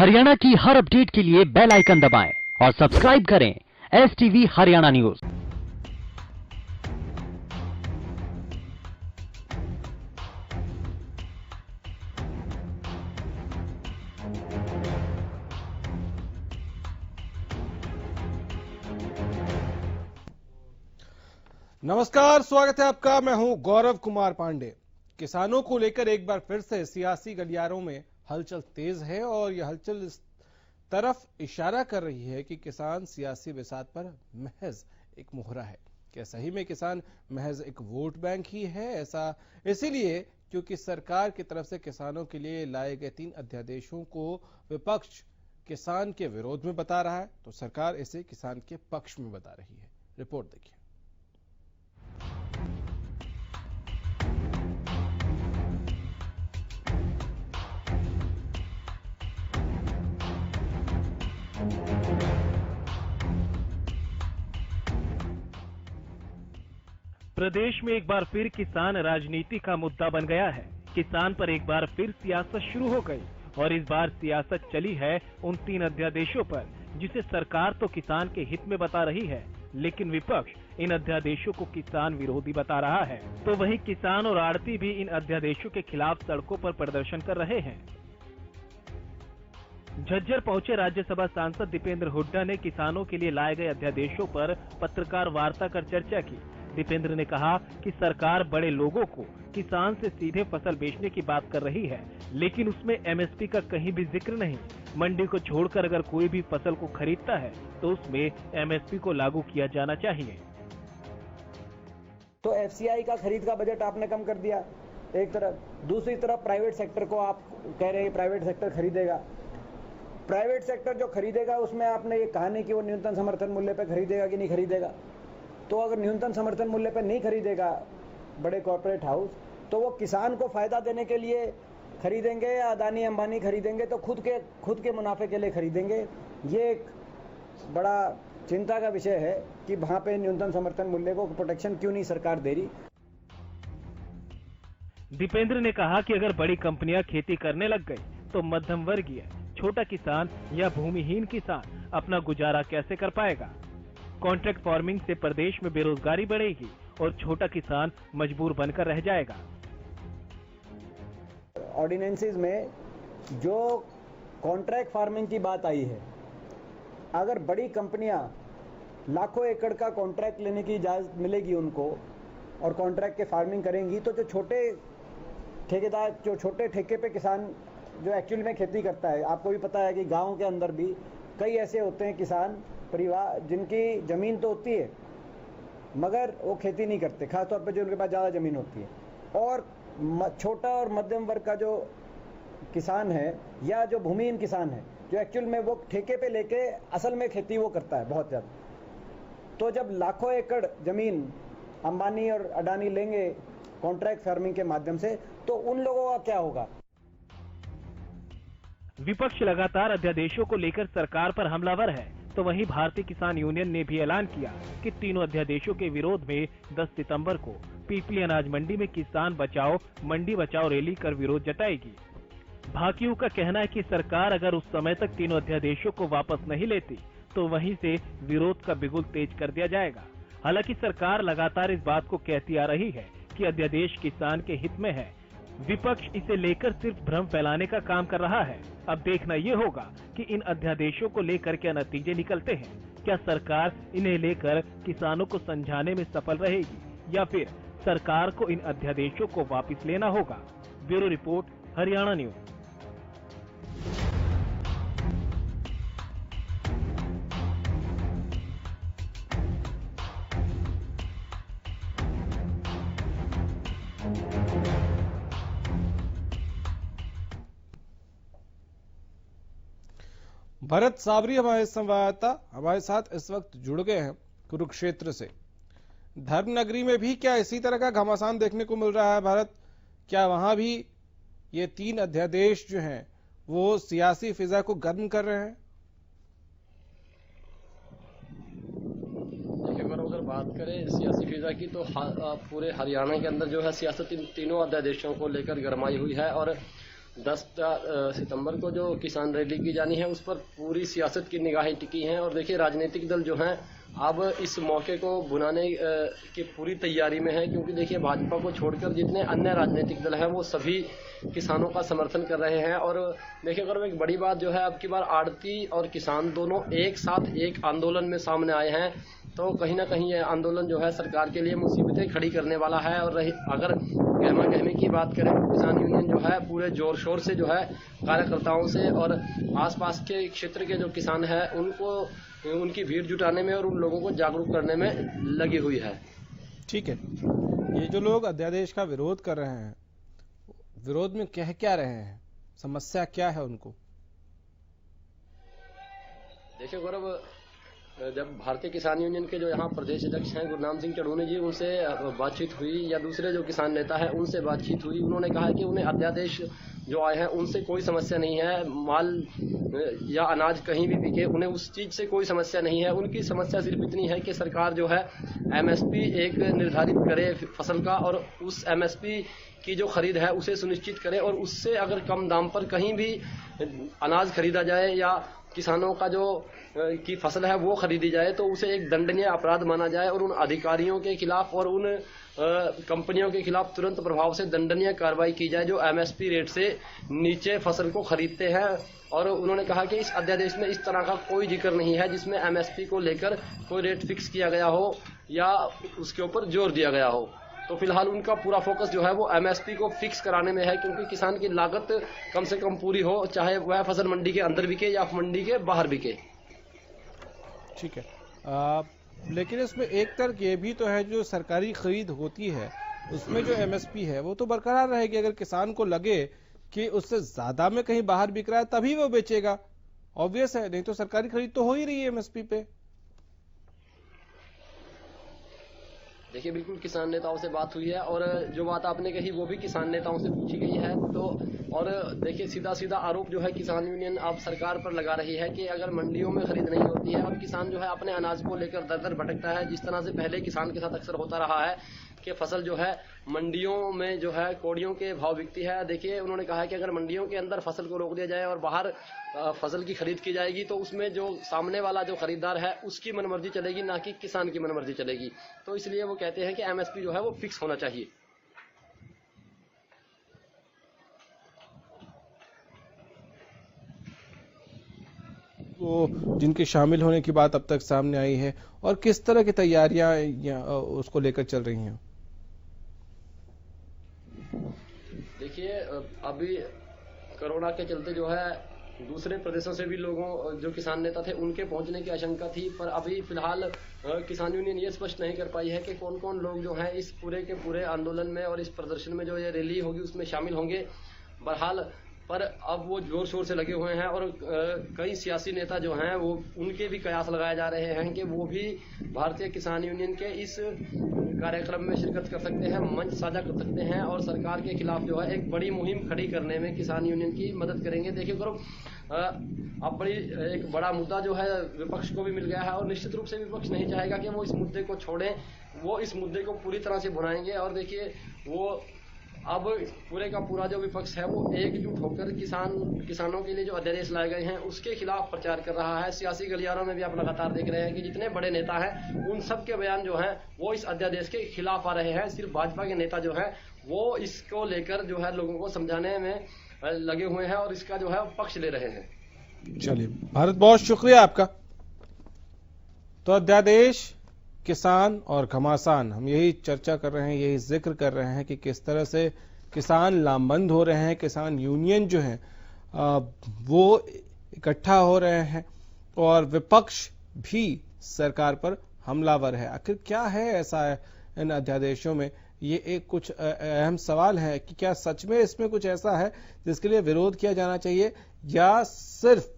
हरियाणा की हर अपडेट के लिए बेल आइकन दबाएं और सब्सक्राइब करें STV हरियाणा न्यूज। नमस्कार, स्वागत है आपका। मैं हूं गौरव कुमार पांडे। किसानों को लेकर एक बार फिर से सियासी गलियारों में हलचल तेज है और यह हलचल इस तरफ इशारा कर रही है कि किसान सियासी बिसात पर महज एक मोहरा है। क्या सही में किसान महज एक वोट बैंक ही है? ऐसा इसीलिए क्योंकि सरकार की तरफ से किसानों के लिए लाए गए 3 अध्यादेशों को विपक्ष किसान के विरोध में बता रहा है, तो सरकार इसे किसान के पक्ष में बता रही है। रिपोर्ट देखिए। प्रदेश में एक बार फिर किसान राजनीति का मुद्दा बन गया है। किसान पर एक बार फिर सियासत शुरू हो गई और इस बार सियासत चली है उन 3 अध्यादेशों पर, जिसे सरकार तो किसान के हित में बता रही है, लेकिन विपक्ष इन अध्यादेशों को किसान विरोधी बता रहा है। तो वहीं किसान और आड़ती भी इन अध्यादेशों के खिलाफ सड़कों पर प्रदर्शन कर रहे हैं। झज्जर पहुंचे राज्यसभा सांसद दीपेंद्र हुड्डा ने किसानों के लिए लाए गए अध्यादेशों पर पत्रकार वार्ता कर चर्चा की। दीपेंद्र ने कहा कि सरकार बड़े लोगों को किसान से सीधे फसल बेचने की बात कर रही है, लेकिन उसमें MSP का कहीं भी जिक्र नहीं। मंडी को छोड़कर अगर कोई भी फसल को खरीदता है तो उसमें MSP को लागू किया जाना चाहिए। तो FCI का खरीद का बजट आपने कम कर दिया एक तरफ, दूसरी तरफ प्राइवेट सेक्टर को आप कह रहे हैं प्राइवेट सेक्टर खरीदेगा। प्राइवेट सेक्टर जो खरीदेगा उसमें आपने ये कहा नहीं कि वो न्यूनतम समर्थन मूल्य पर खरीदेगा कि नहीं खरीदेगा। तो अगर न्यूनतम समर्थन मूल्य पर नहीं खरीदेगा बड़े कॉर्पोरेट हाउस, तो वो किसान को फायदा देने के लिए खरीदेंगे या अदानी अंबानी खरीदेंगे तो खुद के मुनाफे के लिए खरीदेंगे। ये एक बड़ा चिंता का विषय है कि वहां पे न्यूनतम समर्थन मूल्य को प्रोटेक्शन क्यों नहीं सरकार दे रही। दीपेंद्र ने कहा कि अगर बड़ी कंपनियां खेती करने लग गई तो मध्यम वर्गीय छोटा किसान या भूमिहीन किसान अपना गुजारा कैसे कर पाएगा। कॉन्ट्रैक्ट फार्मिंग से प्रदेश में बेरोजगारी बढ़ेगी और छोटा किसान मजबूर बनकर रह जाएगा। ऑर्डिनेंसेस में जो कॉन्ट्रैक्ट फार्मिंग की बात आई है, अगर बड़ी कंपनियां लाखों एकड़ का कॉन्ट्रैक्ट लेने की इजाजत मिलेगी उनको और कॉन्ट्रैक्ट के फार्मिंग करेंगी, तो जो छोटे ठेकेदार, जो छोटे ठेके पे किसान जो एक्चुअली में खेती करता है, आपको भी पता है कि गाँव के अंदर भी कई ऐसे होते हैं किसान परिवार जिनकी जमीन तो होती है मगर वो खेती नहीं करते, खासतौर पे जो उनके पास ज़्यादा जमीन होती है। और छोटा और मध्यम वर्ग का जो किसान है या जो भूमिहीन किसान है, जो एक्चुअल में वो ठेके पे लेके असल में खेती वो करता है बहुत ज़्यादा। तो जब लाखों एकड़ जमीन अंबानी और अडानी लेंगे कॉन्ट्रैक्ट फार्मिंग के माध्यम से, तो उन लोगों का क्या होगा। विपक्ष लगातार अध्यादेशों को लेकर सरकार पर हमलावर है, तो वहीं भारतीय किसान यूनियन ने भी ऐलान किया कि तीनों अध्यादेशों के विरोध में 10 सितंबर को पीपली अनाज मंडी में किसान बचाओ मंडी बचाओ रैली कर विरोध जताएगी। भाकियों का कहना है कि सरकार अगर उस समय तक तीनों अध्यादेशों को वापस नहीं लेती तो वहीं से विरोध का बिगुल तेज कर दिया जाएगा। हालांकि सरकार लगातार इस बात को कहती आ रही है कि अध्यादेश किसान के हित में है। विपक्ष इसे लेकर सिर्फ भ्रम फैलाने का काम कर रहा है। अब देखना ये होगा कि इन अध्यादेशों को लेकर क्या नतीजे निकलते हैं। क्या सरकार इन्हें लेकर किसानों को समझाने में सफल रहेगी या फिर सरकार को इन अध्यादेशों को वापस लेना होगा। Bureau report, Haryana news. Bharat Sabri हमारे संवाददाता हमारे साथ इस वक्त जुड़ गए हैं कुरुक्षेत्र से। धर्मनगरी में भी क्या इसी तरह का घमासान देखने को मिल रहा है? भारत, क्या वहां भी ये 3 अध्यादेश जो हैं वो सियासी फिजा को गर्म कर रहे हैं? देखिए, अगर बात करें सियासी फिजा की तो पूरे हरियाणा के अंदर जो है सियासत तीनों अध्यादेशों को लेकर गरमाई हुई है और 10 सितंबर को जो किसान रैली की जानी है उस पर पूरी सियासत की निगाहें टिकी हैं। और देखिए राजनीतिक दल जो हैं अब इस मौके को बुनाने की पूरी तैयारी में है, क्योंकि देखिए भाजपा को छोड़कर जितने अन्य राजनीतिक दल हैं वो सभी किसानों का समर्थन कर रहे हैं। और देखिए अगर एक बड़ी बात जो है, अब की बार आड़ती और किसान दोनों एक साथ एक आंदोलन में सामने आए हैं, तो कहीं ना कहीं ये आंदोलन जो है सरकार के लिए मुसीबतें खड़ी करने वाला है। और अगर गहमा गहमी की बात करें तो किसान यूनियन जो है पूरे जोर शोर से जो है कार्यकर्ताओं से और आसपास के क्षेत्र के जो किसान हैं उनकी भीड़ जुटाने में और उन लोगों को जागरूक करने में लगी हुई है। ठीक है, ये जो लोग अध्यादेश का विरोध कर रहे हैं, विरोध में कह क्या रहे हैं, समस्या क्या है उनको? देखिए गौरव, जब भारतीय किसान यूनियन के जो यहाँ प्रदेश अध्यक्ष हैं गुरनाम सिंह चढ़ूनी जी, उनसे बातचीत हुई या दूसरे जो किसान नेता हैं उनसे बातचीत हुई, उन्होंने कहा कि उन्हें अध्यादेश जो आए हैं उनसे कोई समस्या नहीं है। माल या अनाज कहीं भी बिके, उन्हें उस चीज से कोई समस्या नहीं है। उनकी समस्या सिर्फ इतनी है कि सरकार जो है एमएसपी एक निर्धारित करे फसल का, और उस एमएसपी की जो खरीद है उसे सुनिश्चित करे, और उससे अगर कम दाम पर कहीं भी अनाज खरीदा जाए या किसानों का जो की फसल है वो खरीदी जाए तो उसे एक दंडनीय अपराध माना जाए, और उन अधिकारियों के खिलाफ और उन कंपनियों के खिलाफ तुरंत प्रभाव से दंडनीय कार्रवाई की जाए जो एमएसपी रेट से नीचे फसल को खरीदते हैं। और उन्होंने कहा कि इस अध्यादेश में इस तरह का कोई जिक्र नहीं है जिसमें एमएसपी को लेकर कोई रेट फिक्स किया गया हो या उसके ऊपर जोर दिया गया हो। तो फिलहाल उनका पूरा फोकस जो है वो एमएसपी को फिक्स कराने में है, क्योंकि किसान की लागत कम से कम पूरी हो, चाहे वह फसल मंडी के अंदर बिके या मंडी के बाहर बिके। ठीक है, लेकिन इसमें एक तर्क ये भी तो है, जो सरकारी खरीद होती है उसमें जो एमएसपी है वो तो बरकरार रहेगी। अगर किसान को लगे कि उससे ज्यादा में कहीं बाहर बिक रहा है तभी वो बेचेगा, ऑब्वियस है, नहीं तो सरकारी खरीद तो हो ही रही है एमएसपी पे। देखिए बिल्कुल किसान नेताओं से बात हुई है, और जो बात आपने कही वो भी किसान नेताओं से पूछी गई है। तो और देखिए सीधा सीधा आरोप जो है किसान यूनियन अब सरकार पर लगा रही है कि अगर मंडियों में खरीद नहीं होती है, अब किसान जो है अपने अनाज को लेकर दर दर भटकता है, जिस तरह से पहले किसान के साथ अक्सर होता रहा है कि फसल जो है मंडियों में जो है कोड़ियों के भाव बिकती है। देखिए उन्होंने कहा है कि अगर मंडियों के अंदर फसल को रोक दिया जाए और बाहर फसल की खरीद की जाएगी तो उसमें जो सामने वाला जो खरीदार है उसकी मनमर्जी चलेगी, ना कि किसान की मनमर्जी चलेगी। तो इसलिए वो कहते हैं कि एमएसपी जो है वो फिक्स होना चाहिए। वो जिनके शामिल होने की बात अब तक सामने आई है, और किस तरह की तैयारियां उसको लेकर चल रही हैं? देखिए अभी कोरोना के चलते जो है दूसरे प्रदेशों से भी लोगों जो किसान नेता थे उनके पहुंचने की आशंका थी, पर अभी फिलहाल किसान यूनियन ये स्पष्ट नहीं कर पाई है कि कौन कौन लोग जो हैं इस पूरे के पूरे आंदोलन में और इस प्रदर्शन में जो ये रैली होगी उसमें शामिल होंगे। बहरहाल पर अब वो जोर शोर से लगे हुए हैं, और कई सियासी नेता जो हैं वो उनके भी कयास लगाए जा रहे हैं कि वो भी भारतीय किसान यूनियन के इस कार्यक्रम में शिरकत कर सकते हैं, मंच साझा कर सकते हैं, और सरकार के खिलाफ जो है एक बड़ी मुहिम खड़ी करने में किसान यूनियन की मदद करेंगे। देखिए गौरव, अब बड़ी एक बड़ा मुद्दा जो है विपक्ष को भी मिल गया है, और निश्चित रूप से विपक्ष नहीं चाहेगा कि वो इस मुद्दे को छोड़ें, वो इस मुद्दे को पूरी तरह से भुनाएंगे। और देखिए वो अब पूरे का पूरा जो विपक्ष है वो एकजुट होकर किसानों के लिए जो अध्यादेश लाए गए हैं उसके खिलाफ प्रचार कर रहा है। सियासी गलियारों में भी आप लगातार देख रहे हैं कि जितने बड़े नेता हैं उन सब के बयान जो हैं वो इस अध्यादेश के खिलाफ आ रहे हैं। सिर्फ भाजपा के नेता जो है वो इसको लेकर जो है लोगों को समझाने में लगे हुए हैं और इसका जो है पक्ष ले रहे हैं। चलिए भारत, बहुत शुक्रिया आपका। तो अध्यादेश, किसान और घमासान, हम यही चर्चा कर रहे हैं, यही जिक्र कर रहे हैं कि किस तरह से किसान लामबंद हो रहे हैं, किसान यूनियन जो है वो इकट्ठा हो रहे हैं, और विपक्ष भी सरकार पर हमलावर है। आखिर क्या है ऐसा है इन अध्यादेशों में? ये एक कुछ अहम सवाल है कि क्या सच में इसमें कुछ ऐसा है जिसके लिए विरोध किया जाना चाहिए, या सिर्फ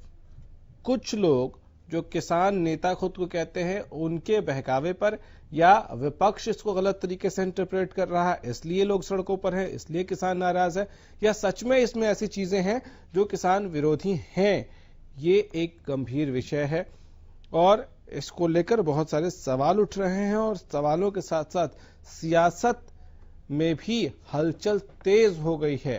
कुछ लोग जो किसान नेता खुद को कहते हैं उनके बहकावे पर, या विपक्ष इसको गलत तरीके से इंटरप्रेट कर रहा है इसलिए लोग सड़कों पर हैं, इसलिए किसान नाराज है, या सच में इसमें ऐसी चीजें हैं जो किसान विरोधी हैं? ये एक गंभीर विषय है और इसको लेकर बहुत सारे सवाल उठ रहे हैं, और सवालों के साथ साथ सियासत में भी हलचल तेज हो गई है।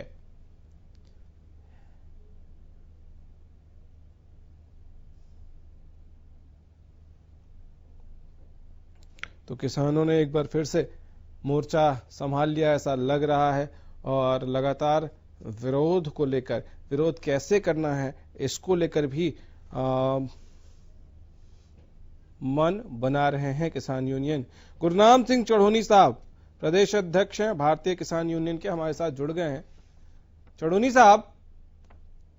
तो किसानों ने एक बार फिर से मोर्चा संभाल लिया ऐसा लग रहा है और लगातार विरोध को लेकर, विरोध कैसे करना है इसको लेकर भी मन बना रहे हैं किसान यूनियन। गुरनाम सिंह चढ़ोनी साहब प्रदेश अध्यक्ष हैं भारतीय किसान यूनियन के, हमारे साथ जुड़ गए हैं। चढ़ोनी साहब,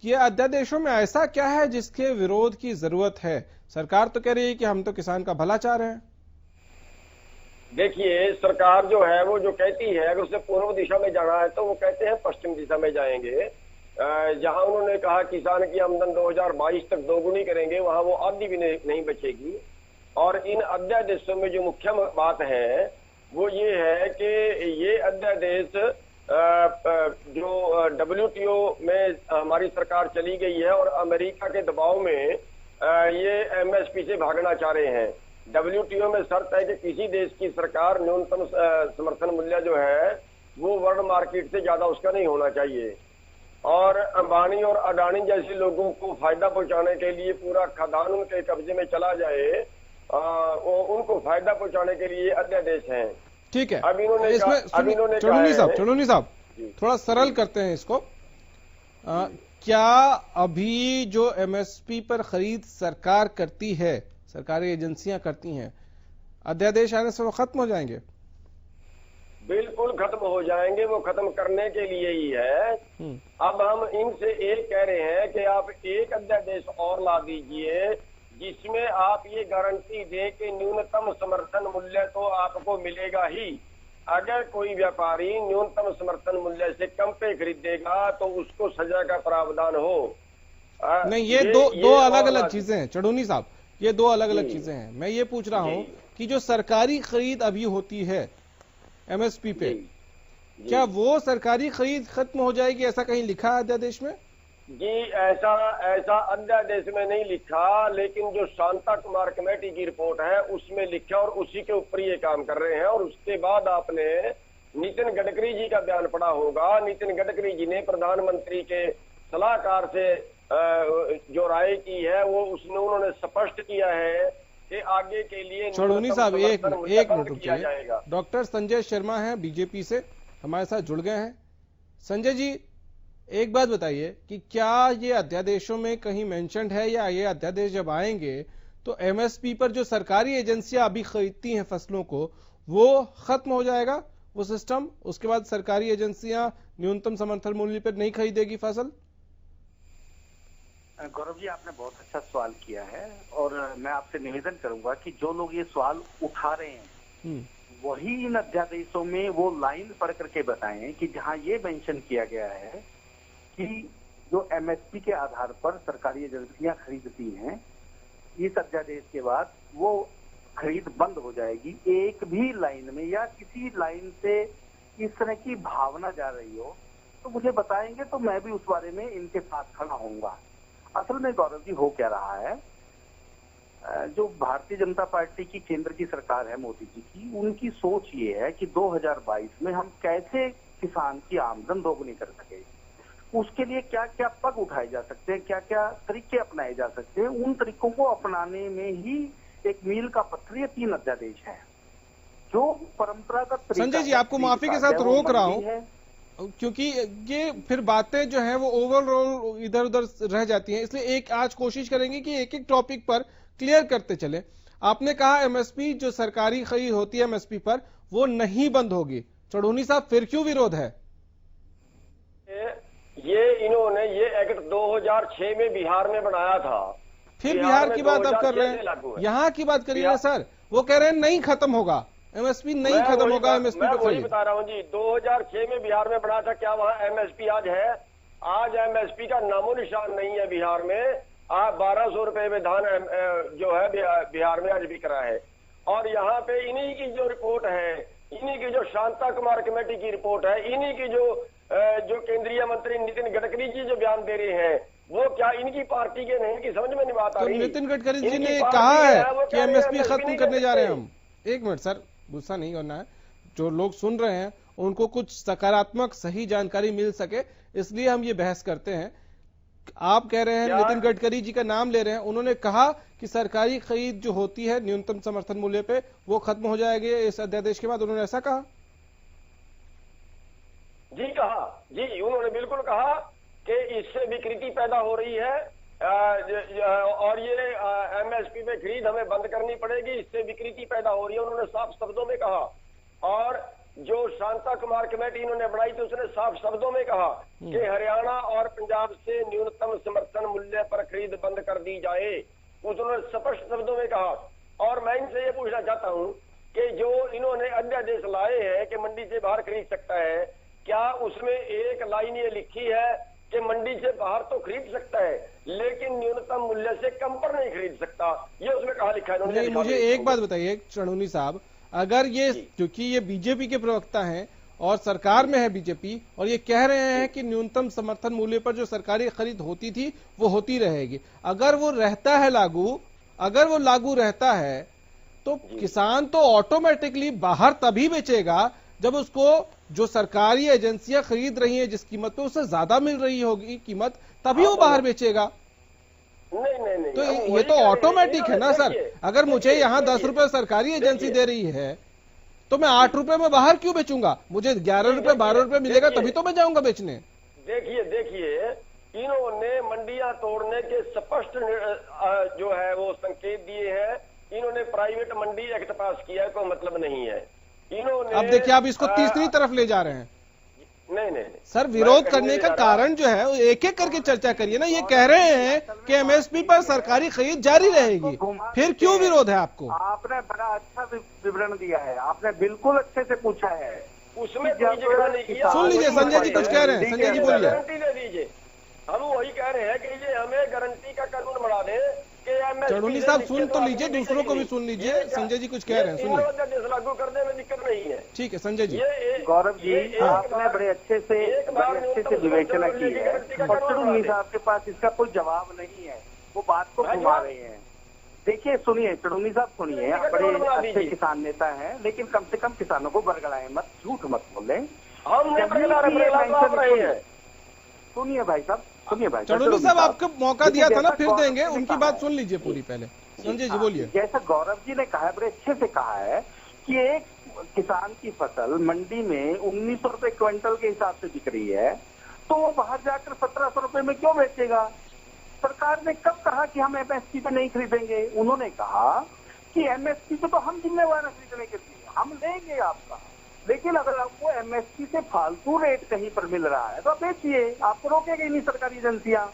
ये अध्यादेशों में ऐसा क्या है जिसके विरोध की जरूरत है? सरकार तो कह रही है कि हम तो किसान का भला चाह रहे हैं। देखिए, सरकार जो है वो जो कहती है अगर उसे पूर्व दिशा में जाना है तो वो कहते हैं पश्चिम दिशा में जाएंगे। जहां उन्होंने कहा किसान की आमदन 2022 तक दोगुनी करेंगे, वहां वो आधी भी नहीं बचेगी। और इन अध्यादेशों में जो मुख्य बात है वो ये है कि ये अध्यादेश जो WTO में हमारी सरकार चली गई है और अमेरिका के दबाव में ये MSP से भागना चाह रहे हैं। WTO में शर्त है कि किसी देश की सरकार न्यूनतम समर्थन मूल्य जो है वो वर्ल्ड मार्केट से ज्यादा उसका नहीं होना चाहिए। और अंबानी और अडानी जैसे लोगों को फायदा पहुंचाने के लिए पूरा खदान उनके कब्जे में चला जाए, उनको फायदा पहुंचाने के लिए अध्यादेश हैं। ठीक है, अब इन्होंने चढ़ोनी साहब थोड़ा सरल करते हैं इसको। क्या अभी जो MSP पर खरीद सरकार करती है, सरकारी एजेंसियां करती हैं, अध्यादेश आने से वो खत्म हो जाएंगे? बिल्कुल खत्म हो जाएंगे, वो खत्म करने के लिए ही है। अब हम इनसे एक कह रहे हैं कि आप एक अध्यादेश और ला दीजिए जिसमें आप ये गारंटी दे कि न्यूनतम समर्थन मूल्य तो आपको मिलेगा ही। अगर कोई व्यापारी न्यूनतम समर्थन मूल्य से कम पे खरीदेगा तो उसको सजा का प्रावधान हो। नहीं, ये दो अलग अलग चीजें हैं चढ़ोनी साहब, ये दो अलग अलग चीजें हैं। मैं ये पूछ रहा हूं कि जो सरकारी खरीद अभी होती है MSP पे, क्या वो सरकारी खरीद खत्म हो जाएगी? ऐसा कहीं लिखा है अध्यादेश में? जी, ऐसा अध्यादेश में नहीं लिखा, लेकिन जो शांता कुमार कमेटी की रिपोर्ट है उसमें लिखा और उसी के ऊपर ये काम कर रहे हैं। और उसके बाद आपने नितिन गडकरी जी का बयान पढ़ा होगा। नितिन गडकरी जी ने प्रधानमंत्री के सलाहकार से जो राय की है वो उन्होंने स्पष्ट किया है कि आगे के लिए चढ़ोनी साहब एक मिनट रुकिए। डॉक्टर संजय शर्मा हैं बीजेपी से, हमारे साथ जुड़ गए हैं। संजय जी, एक बात बताइए कि क्या ये अध्यादेशों में कहीं मेंशन्ड है या ये अध्यादेश जब आएंगे तो MSP पर जो सरकारी एजेंसियां अभी खरीदती हैं फसलों को वो खत्म हो जाएगा वो सिस्टम? उसके बाद सरकारी एजेंसियां न्यूनतम समर्थन मूल्य पर नहीं खरीदेगी फसल? गौरव जी, आपने बहुत अच्छा सवाल किया है और मैं आपसे निवेदन करूंगा कि जो लोग ये सवाल उठा रहे हैं वही इन अध्यादेशों में वो लाइन पढ़ करके बताएं कि जहां ये मेंशन किया गया है कि जो MSP के आधार पर सरकारी एजेंसियां खरीदती हैं, इस अध्यादेश के बाद वो खरीद बंद हो जाएगी। एक भी लाइन में या किसी लाइन से इस तरह की भावना जा रही हो तो मुझे बताएंगे तो मैं भी उस बारे में इनके साथ खड़ा होऊंगा। असल में गौरव जी हो क्या रहा है, जो भारतीय जनता पार्टी की केंद्र की सरकार है मोदी जी की, उनकी सोच ये है कि 2022 में हम कैसे किसान की आमदन दोगुनी कर सके, उसके लिए क्या क्या पग उठाए जा सकते हैं, क्या क्या तरीके अपनाए जा सकते हैं। उन तरीकों को अपनाने में ही एक मील का पत्थर ये 3 अध्यादेश है जो परंपरागत। संजय जी, आपको माफी के साथ रोक रहा हूं क्योंकि ये फिर बातें जो है वो ओवरऑल इधर उधर रह जाती हैं, इसलिए एक आज कोशिश करेंगे कि एक एक टॉपिक पर क्लियर करते चले। आपने कहा MSP जो सरकारी खरीद होती है MSP पर वो नहीं बंद होगी। चढ़ोनी साहब, फिर क्यों विरोध है? ये इन्होंने ये एक्ट 2006 में बिहार में बनाया था। फिर बिहार की बात अब कर रहे हैं, यहाँ की बात करिए ना सर। वो कह रहे हैं नहीं खत्म होगा MSP, नहीं खत्म होगा MSP मैं पर वही बता रहा हूँ जी, 2006 में बिहार में बना था। क्या वहाँ MSP आज है? आज MSP का नामो निशान नहीं है बिहार में। आज 1200 रुपए में धान जो है बिहार में आज बिक रहा है। और यहाँ पे इन्हीं की जो रिपोर्ट है, इन्हीं की जो शांता कुमार कमेटी की रिपोर्ट है, इन्हीं की जो केंद्रीय मंत्री नितिन गडकरी जी जो बयान दे रहे हैं, वो क्या इनकी पार्टी के नहीं? की समझ में नहीं बात आ रही। नितिन गडकरी जी ने कहा है कि MSP खत्म करने जा रहे हैं हम। एक मिनट सर, गुस्सा नहीं करना है। जो लोग सुन रहे हैं उनको कुछ सकारात्मक सही जानकारी मिल सके, इसलिए हम ये बहस करते हैं। आप कह रहे हैं, क्या? नितिन गडकरी जी का नाम ले रहे हैं, उन्होंने कहा कि सरकारी खरीद जो होती है न्यूनतम समर्थन मूल्य पे वो खत्म हो जाएगी इस अध्यादेश के बाद, उन्होंने ऐसा कहा? जी कहा, जी उन्होंने बिल्कुल कहा कि इससे विकृति पैदा हो रही है और ये एमएसपी पे खरीद हमें बंद करनी पड़ेगी, इससे विकृति पैदा हो रही है, उन्होंने साफ शब्दों में कहा। और जो शांता कुमार कमेटी इन्होंने बनाई थी उसने साफ शब्दों में कहा कि हरियाणा और पंजाब से न्यूनतम समर्थन मूल्य पर खरीद बंद कर दी जाए, उन्होंने स्पष्ट शब्दों में कहा। और मैं इनसे ये पूछना चाहता हूँ कि जो इन्होंने अध्यादेश लाए हैं कि मंडी से बाहर खरीद सकता है, क्या उसमें एक लाइन ये लिखी है कि मंडी से बाहर तो खरीद सकता है लेकिन न्यूनतम मूल्य से कम पर नहीं खरीद सकता? ये उसमें कहा लिखा है? नहीं, मुझे एक बात बताइए चढ़ूनी साहब, अगर ये, क्योंकि ये बीजेपी के प्रवक्ता हैं और सरकार में है बीजेपी, और ये कह रहे हैं कि न्यूनतम समर्थन मूल्य पर जो सरकारी खरीद होती थी वो होती रहेगी, अगर वो रहता है लागू, अगर वो लागू रहता है तो किसान तो ऑटोमेटिकली बाहर तभी बेचेगा जब उसको जो सरकारी एजेंसियां खरीद रही हैं जिस कीमत पे उससे ज्यादा मिल रही होगी कीमत, तभी वो बाहर बेचेगा। नहीं, तो ये तो ऑटोमेटिक है ना सर। अगर मुझे यहाँ 10 रुपए सरकारी एजेंसी दे रही है तो मैं 8 रुपए में बाहर क्यों बेचूंगा? मुझे 11 रुपए 12 रुपए मिलेगा तभी तो मैं जाऊंगा बेचने। देखिए इन्होंने मंडियां तोड़ने के स्पष्ट जो है वो संकेत दिए हैं। इन्होंने प्राइवेट मंडी एक्ट पास किया है, कोई मतलब नहीं है। इन्होंने अब देखिए आप इसको तीसरी तरफ ले जा रहे हैं। नहीं सर, विरोध करने का कारण जो है वो एक एक करके चर्चा करिए ना। ये कह रहे हैं कि एमएसपी पर सरकारी खरीद जारी रहेगी, फिर क्यों विरोध है आपको? आपने बड़ा अच्छा विवरण दिया है, आपने बिल्कुल अच्छे से पूछा है, उसमें कोई झगड़ा नहीं किया। सुन लीजिए, संजय जी कुछ कह रहे हैं, संजय जी बोलिए। गारंटी दे दीजिए, हम वही कह रहे हैं कि ये हमें गारंटी का कानून बना दे कि चढ़ूनी साहब सुन तो लीजिए, दूसरों को भी सुन लीजिए। संजय जी कुछ कह रहे हैं, सुनिए। लागू करने में दिक्कत नहीं है। ठीक है संजय जी। गौरव जी, आपने बड़े अच्छे से विवेचना की है और चढ़ूनी साहब के पास इसका कोई जवाब नहीं है, वो बात को घुमा रहे हैं। देखिए सुनिए चढ़ूनी साहब, सुनिए, आप बड़े अच्छे किसान नेता हैं, लेकिन कम से कम किसानों को बरगलाएं मत, झूठ मत बोले। सुनिए भाई साहब, सुनिए भाई चढ़ूनी साहब, आपको मौका दिया था ना, फिर देंगे। उनकी बात सुन लीजिए पूरी पहले। संजय जी बोलिए। जैसा गौरव जी ने कहा है, बड़े अच्छे से कहा है कि एक किसान की फसल मंडी में 1900 रुपए क्विंटल के हिसाब से बिक रही है, तो वो बाहर जाकर 1700 रुपए में क्यों बेचेगा? सरकार ने कब कहा कि हम एमएसपी पे नहीं खरीदेंगे? उन्होंने कहा कि एमएसपी पे तो हम जिम्मेवार हैं खरीदने के लिए, हम लेंगे आपका, लेकिन अगर आपको एमएसपी से फालतू रेट कहीं पर मिल रहा है तो आप बेचिए, आपको रोकेगी नहीं सरकारी एजेंसियां।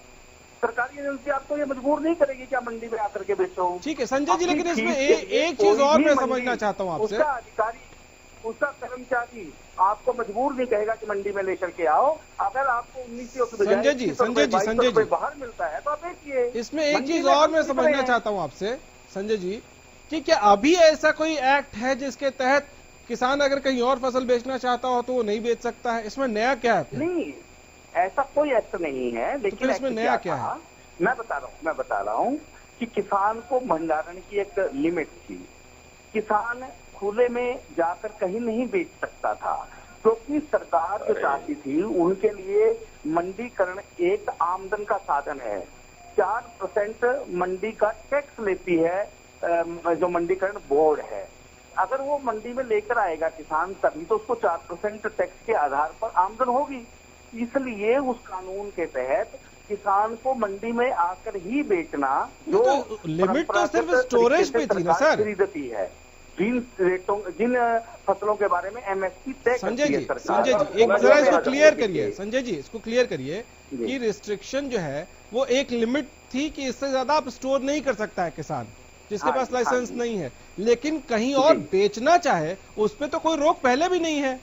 सरकारी एजेंसी आपको ये मजबूर नहीं करेगी कि आप मंडी में आकर के बेचो। ठीक है संजय जी, लेकिन इसमें एक चीज और मैं समझना चाहता हूँ आपसे। उसका अधिकारी, उसका कर्मचारी आपको मजबूर नहीं कहेगा कि मंडी में लेकर के आओ। अगर आपको 1900 संजय जी बाहर मिलता है तो आप बेचिए। इसमें एक चीज और मैं समझना चाहता हूँ आपसे संजय जी, कि क्या अभी ऐसा कोई एक्ट है जिसके तहत किसान अगर कहीं और फसल बेचना चाहता हो तो वो नहीं बेच सकता है? इसमें नया क्या है? नहीं, ऐसा कोई एक्ट नहीं है, लेकिन तो इसमें नया क्या है? मैं बता रहा हूँ कि किसान को भंडारण की एक लिमिट थी। किसान खुले में जाकर कहीं नहीं बेच सकता था, क्योंकि सरकार जो चाहती थी उनके लिए मंडीकरण एक आमदन का साधन है। 4% मंडी का टैक्स लेती है जो मंडीकरण बोर्ड है। अगर वो मंडी में लेकर आएगा किसान, तभी तो उसको 4% टैक्स के आधार पर आमदन होगी। इसलिए उस कानून के तहत किसान को मंडी में आकर ही बेचना, जो तो लिमिट तो सिर्फ स्टोरेज पे थी ना सर, खरीदती है। जिन फसलों के बारे में एमएसपी तय संजय जी एक जरा इसको क्लियर करिए। संजय जी इसको क्लियर करिए कि रिस्ट्रिक्शन जो है वो एक लिमिट थी कि इससे ज्यादा आप स्टोर नहीं कर सकता है किसान जिसके पास लाइसेंस नहीं है, लेकिन कहीं और बेचना चाहे उस पर तो कोई रोक पहले भी नहीं है।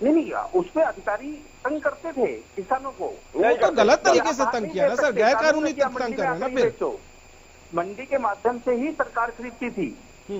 नहीं, उसमें अधिकारी तंग करते थे किसानों को। वो तो गलत तरीके से तंग किया ना सर, गैर कानूनी तंग कर रहे हैं ना। फिर मंडी के माध्यम से ही सरकार खरीदती थी,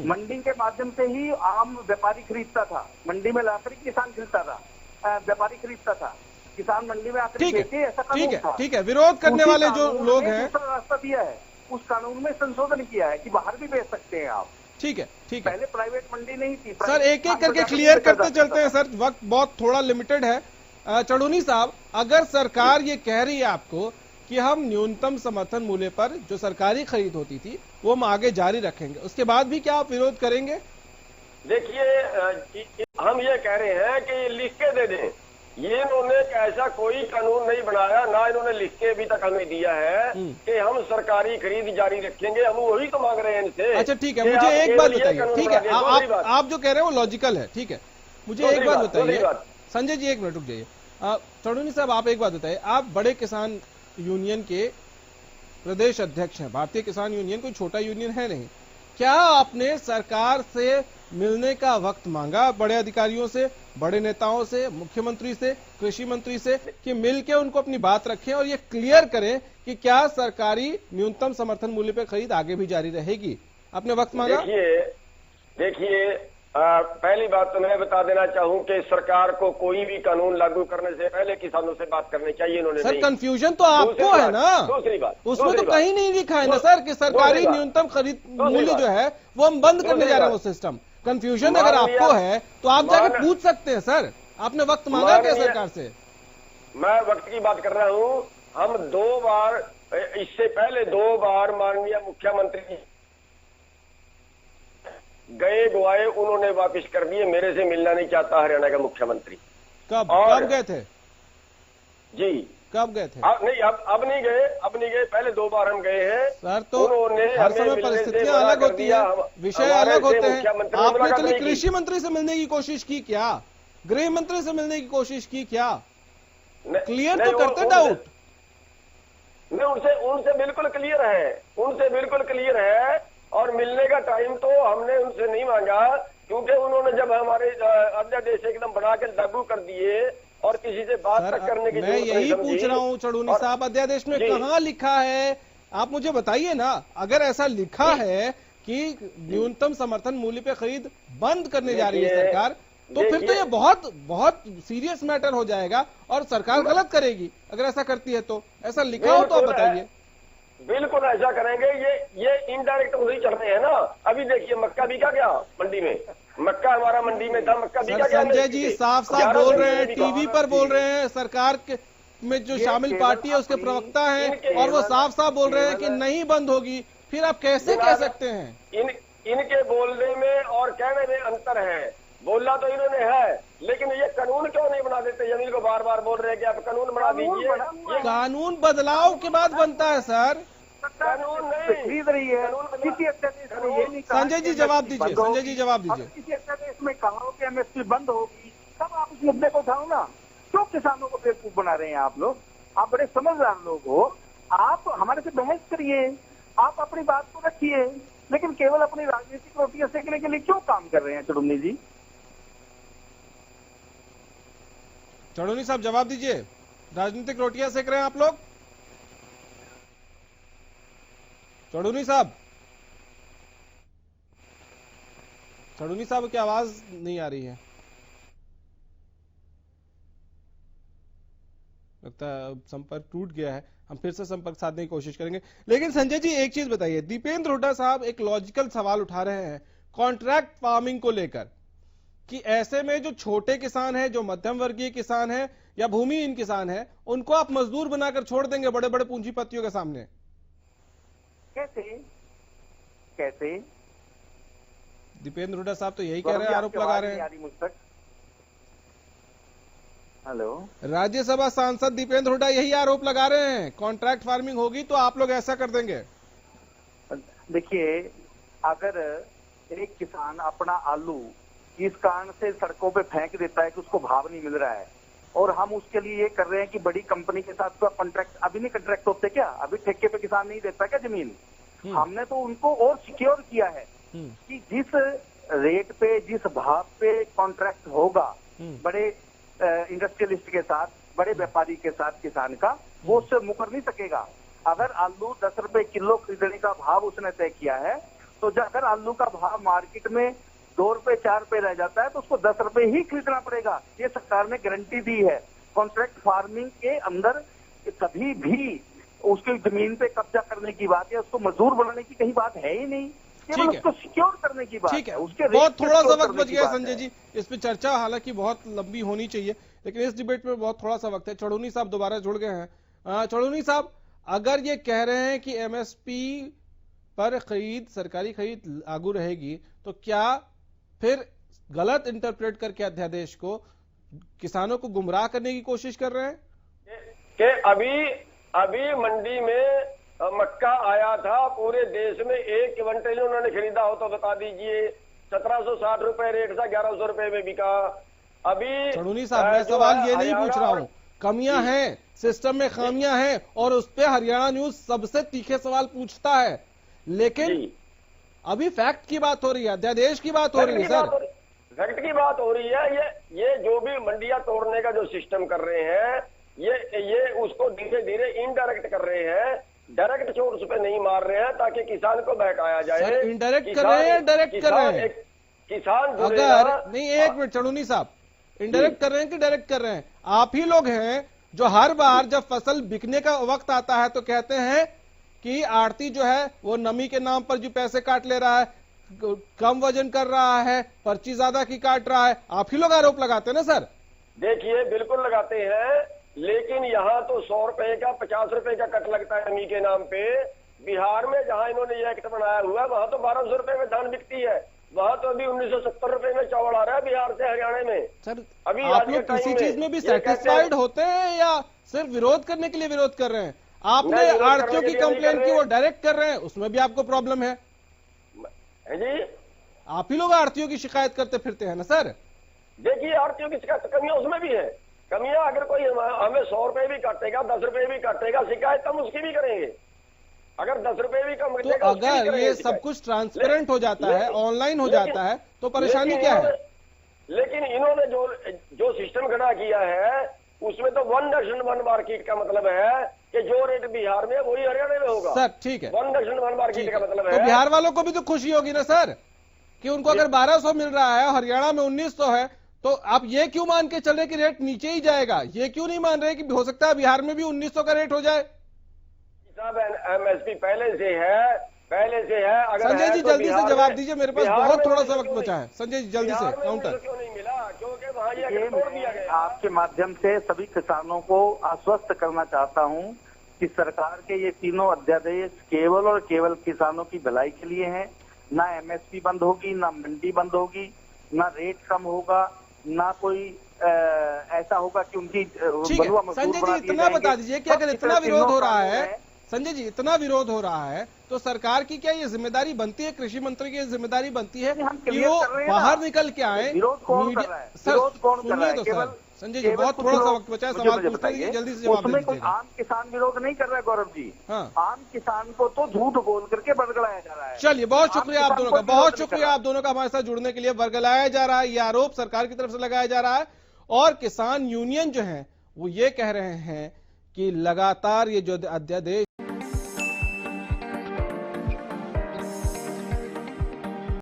मंडी के माध्यम से ही आम व्यापारी खरीदता था, मंडी में लाकर किसान खरीदता था, व्यापारी खरीदता था, किसान मंडी में आकर बेचे, ऐसा कानून था। ठीक है, विरोध करने वाले जो लोग हैं, दूसरा रास्ता दिया है, उस कानून में संशोधन किया है कि बाहर भी बेच सकते हैं आप। ठीक है पहले प्राइवेट मंडी नहीं थी सर। एक एक करके क्लियर करते चलते हैं सर, वक्त बहुत थोड़ा लिमिटेड है। चढ़ूनी साहब, अगर सरकार ये कह रही है आपको कि हम न्यूनतम समर्थन मूल्य पर जो सरकारी खरीद होती थी वो हम आगे जारी रखेंगे, उसके बाद भी क्या आप विरोध करेंगे? देखिए, हम ये कह रहे हैं कि लिख के दे दें। ये इन्होंने ऐसा कोई कानून नहीं बनाया, ना इन्होंने लिख के अभी तक हमें दिया है कि हम सरकारी खरीद जारी रखेंगे। हम वही तो मांग रहे हैं इनसे। अच्छा ठीक है, मुझे एक बात बताइए। ठीक है, आप जो कह रहे हैं वो लॉजिकल है, ठीक है। मुझे एक बात बताइए संजय जी, एक मिनट रुक जाइए। चौधरी साहब, आप एक बात बताइए, आप बड़े किसान यूनियन के प्रदेश अध्यक्ष हैं। भारतीय किसान यूनियन कोई छोटा यूनियन है नहीं। क्या आपने सरकार से मिलने का वक्त मांगा, बड़े अधिकारियों से, बड़े नेताओं से, मुख्यमंत्री से, कृषि मंत्री से, कि मिलकर उनको अपनी बात रखें और ये क्लियर करें कि क्या सरकारी न्यूनतम समर्थन मूल्य पर खरीद आगे भी जारी रहेगी? आपने वक्त मांगा? देखिए, पहली बात तो मैं बता देना चाहूं कि सरकार को कोई भी कानून लागू करने से पहले किसानों से बात करनी चाहिए। इन्होंने सर कंफ्यूजन तो आपको है ना। दूसरी बात, उसमें तो कहीं नहीं लिखा है ना सर कि सरकारी न्यूनतम खरीद मूल्य जो है वो हम बंद करने जा रहे हैं वो सिस्टम। कंफ्यूजन अगर आपको है तो आप जाके पूछ सकते हैं सर, आपने वक्त मांगा क्या सरकार से? मैं वक्त की बात कर रहा हूं। हम 2 बार, इससे पहले 2 बार माननीय मुख्यमंत्री गए गुआए, उन्होंने वापस कर दिए। मेरे से मिलना नहीं चाहता हरियाणा का मुख्यमंत्री। कब गए थे जी? कब गए थे? अब नहीं गए। पहले 2 बार हम गए हैं सर। तो हर समय परिस्थितियां अलग होती है, विषय अलग होते हैं। आपने कभी कृषि मंत्री से मिलने की कोशिश की क्या? गृह मंत्री से मिलने की कोशिश की क्या? क्लियर तो करते डाउट। उनसे बिल्कुल क्लियर है। और मिलने का टाइम तो हमने उनसे नहीं मांगा, क्योंकि उन्होंने जब हमारे अध्यादेश एकदम बना के लागू कर दिए और किसी से बात तक करने की मैं यही पूछ रहा हूँ चौधरी साहब, अध्यादेश में कहाँ लिखा है? आप मुझे बताइए ना। अगर ऐसा लिखा है कि न्यूनतम समर्थन मूल्य पे खरीद बंद करने जा रही है सरकार, तो फिर तो ये बहुत बहुत सीरियस मैटर हो जाएगा और सरकार गलत करेगी अगर ऐसा करती है। तो ऐसा लिखा हो तो आप बताइए। बिल्कुल ऐसा करेंगे। ये इनडायरेक्ट उधर ही चल रहे हैं ना। अभी देखिए, मक्का बिका क्या मंडी में? मक्का हमारा मंडी में था, मक्का बिका क्या? संजय जी साफ बोल रहे हैं, टीवी पर बोल रहे हैं, सरकार में जो शामिल पार्टी है उसके प्रवक्ता हैं, और वो साफ बोल रहे हैं कि नहीं बंद होगी। फिर आप कैसे कह सकते हैं? इनके बोलने में और कहने में अंतर है। बोलना तो इन्होंने है, लेकिन ये कानून क्यों नहीं बना देते? जमीन को बार बार बोल रहे हैं कि आप कानून बना दीजिए। कानून बदलाव के बाद बनता है सर, कानून नहीं खरीद रही है। किसी अध्यादेश में ये नहीं कहा। संजय जी जवाब दीजिए, संजय जी जवाब दीजिए। किसी अध्यादेश में कहा हो कि एमएसपी बंद होगी, तब आप उस मुद्दे को उठाओ ना। क्यों किसानों को बेवकूफ बना रहे हैं आप लोग? आप बड़े समझदार लोग हो, आप हमारे से बहस करिए, आप अपनी बात को रखिए, लेकिन केवल अपनी राजनीतिक रोटियां सेकने के लिए क्यों काम कर रहे हैं चुड़ुन्नी जी? चौधरी साहब जवाब दीजिए। राजनीतिक रोटियां सेक रहे हैं आप लोग? चौधरी साहब की आवाज नहीं आ रही है, लगता है संपर्क टूट गया है। हम फिर से संपर्क साधने की कोशिश करेंगे। लेकिन संजय जी एक चीज बताइए, दीपेंद्र हुड्डा साहब एक लॉजिकल सवाल उठा रहे हैं कॉन्ट्रैक्ट फार्मिंग को लेकर, कि ऐसे में जो छोटे किसान हैं, जो मध्यम वर्गीय किसान हैं या भूमिहीन किसान हैं, उनको आप मजदूर बनाकर छोड़ देंगे बड़े बड़े पूंजीपतियों के सामने? कैसे? दीपेंद्र हुड्डा साहब तो यही कह रहे हैं, आरोप लगा रहे हैं। हेलो, राज्यसभा सांसद दीपेंद्र हुड्डा यही आरोप लगा रहे हैं, कॉन्ट्रैक्ट फार्मिंग होगी तो आप लोग ऐसा कर देंगे। देखिए, अगर एक किसान अपना आलू इस कारण से सड़कों पे फेंक देता है कि उसको भाव नहीं मिल रहा है, और हम उसके लिए ये कर रहे हैं कि बड़ी कंपनी के साथ कॉन्ट्रैक्ट, अभी नहीं कॉन्ट्रैक्ट होते क्या? अभी ठेके पे किसान नहीं देता क्या जमीन? हमने तो उनको और सिक्योर किया है कि जिस रेट पे, जिस भाव पे कॉन्ट्रैक्ट होगा बड़े इंडस्ट्रियलिस्ट के साथ, बड़े व्यापारी के साथ किसान का, वो उससे मुकर नहीं सकेगा। अगर आलू 10 रुपए किलो खरीदने का भाव उसने तय किया है, तो अगर आलू का भाव मार्केट में 2 रुपए 4 रुपए रह जाता है तो उसको 10 रुपए ही खरीदना पड़ेगा। ये सरकार ने गारंटी दी है। कॉन्ट्रैक्ट फार्मिंग के अंदर कभी भी उसकी जमीन पे कब्जा करने की बात या उसको मजदूर बनाने की कहीं बात है ही नहीं, केवल उसको सिक्योर करने की बात है। उसके बहुत थोड़ा सा वक्त बच गया संजय जी, इस पे चर्चा हालांकि बहुत लंबी होनी चाहिए, लेकिन इस डिबेट में बहुत थोड़ा सा वक्त है। चौधरी साहब दोबारा जुड़ गए हैं। चौधरी साहब, अगर ये कह रहे हैं कि एमएसपी पर खरीद, सरकारी खरीद लागू रहेगी, तो क्या फिर गलत इंटरप्रेट करके अध्यादेश को किसानों को गुमराह करने की कोशिश कर रहे हैं? कि अभी मंडी में मक्का आया था, पूरे देश में 1 क्विंटल उन्होंने खरीदा हो तो बता दीजिए। 1760 रुपए रेट था, 1100 रुपए में बिका। अभी चढ़ूनी साहब, मैं सवाल ये नहीं पूछ रहा हूँ, कमियां हैं सिस्टम में, खामियां हैं, और उस पे हरियाणा न्यूज सबसे तीखे सवाल पूछता है, लेकिन अभी फैक्ट की बात हो रही है, अध्यादेश की बात हो रही है सर। फैक्ट की बात हो रही है। ये जो भी मंडियां तोड़ने का जो सिस्टम कर रहे हैं, ये उसको धीरे धीरे इनडायरेक्ट कर रहे हैं, डायरेक्ट सोर्स पे नहीं मार रहे हैं, ताकि किसान को बहकाया जाए। सर इनडायरेक्ट कर रहे हैं, डायरेक्ट कर रहे हैं? किसान अगर नहीं, एक मिनट चढ़ूनी साहब, इनडायरेक्ट कर रहे हैं कि डायरेक्ट कर रहे हैं? आप ही लोग हैं जो हर बार जब फसल बिकने का वक्त आता है तो कहते हैं कि आड़ती जो है वो नमी के नाम पर जो पैसे काट ले रहा है, कम वजन कर रहा है, पर्ची ज्यादा की काट रहा है। आप ही लोग आरोप लगाते हैं ना सर? देखिए, बिल्कुल लगाते हैं, लेकिन यहाँ तो 100 रुपए का 50 रुपए का कट लगता है नमी के नाम पे। बिहार में जहाँ इन्होंने ये एक्ट बनाया हुआ है, वहां तो 1200 रुपए में धान बिकती है। वहां तो अभी 1970 रुपए में चावल आ रहा है बिहार से हरियाणा में। सर अभी आप लोग किसी चीज में भी सेटिस्फाइड होते हैं या सिर्फ विरोध करने के लिए विरोध कर रहे हैं? आपने आड़तियों की कंप्लेंट की, वो डायरेक्ट कर रहे हैं, उसमें भी आपको प्रॉब्लम है जी? आप ही लोग आड़तियों की शिकायत करते फिरते हैं ना सर? देखिए, आड़तियों की शिकायत कमियां उसमें भी है। कमियां अगर कोई हमें 100 रुपए भी काटेगा, 10 रुपए भी काटेगा, शिकायत हम उसकी भी करेंगे। अगर 10 रुपए भी कम तो अगर ये सब कुछ ट्रांसपेरेंट हो जाता है, ऑनलाइन हो जाता है, तो परेशानी क्या है? लेकिन इन्होंने जो सिस्टम खड़ा किया है, उसमें तो 1 नेशन 1 मार्केट का मतलब है कि जो रेट बिहार में वही हरियाणा में होगा। सर ठीक है, 1 नेशन 1 मार्केट का मतलब है। तो बिहार वालों को भी तो खुशी होगी ना सर, कि उनको अगर 1200 मिल रहा है, हरियाणा में 1900 है, तो आप ये क्यों मान के चल रहे कि रेट नीचे ही जाएगा? ये क्यों नहीं मान रहे कि हो सकता है बिहार में भी 1900 का रेट हो जाए? साहब, एमएसपी पहले से है। अगर संजय जी तो जल्दी से जवाब दीजिए, मेरे पास बहुत थोड़ा सा वक्त नहीं, बचा है। संजय जी जल्दी से काउंटर। क्यों नहीं मिला? क्योंकि वहाँ ये ये तोड़ दिया मैं गया। आपके माध्यम से सभी किसानों को आश्वस्त करना चाहता हूं कि सरकार के ये तीनों अध्यादेश केवल और केवल किसानों की भलाई के लिए हैं। ना एमएसपी बंद होगी, ना मंडी बंद होगी, ना रेट कम होगा, ना कोई ऐसा होगा कि उनकी बलुआ मजदूर संजय जी बना दिए इतना जाएंगे। बता दीजिए कि अगर इतना विरोध हो रहा है, संजय जी इतना विरोध हो रहा है, तो सरकार की क्या ये जिम्मेदारी बनती है, कृषि मंत्री की जिम्मेदारी बनती है कि वो बाहर निकल के आए? विरोध कौन कर रहा है? सर विरोध कौन कर रहा है? सुनिए तो केवल सर, संजय जी बहुत थोड़ा सा वक्त बचा है, सवाल पूछते हैं, जल्दी से जवाब उसमें कोई दीजिएगा। आम किसान विरोध नहीं कर रहा है गौरव जी। हाँ। आम किसान को तो झूठ बोल करके बरगलाया जा रहा है। चलिए, बहुत शुक्रिया आप दोनों का, बहुत शुक्रिया आप दोनों का हमारे साथ जुड़ने के लिए। वर्गलाया जा रहा है, ये आरोप सरकार की तरफ से लगाया जा रहा है, और किसान यूनियन जो है वो ये कह रहे हैं कि लगातार ये जो अध्यादेश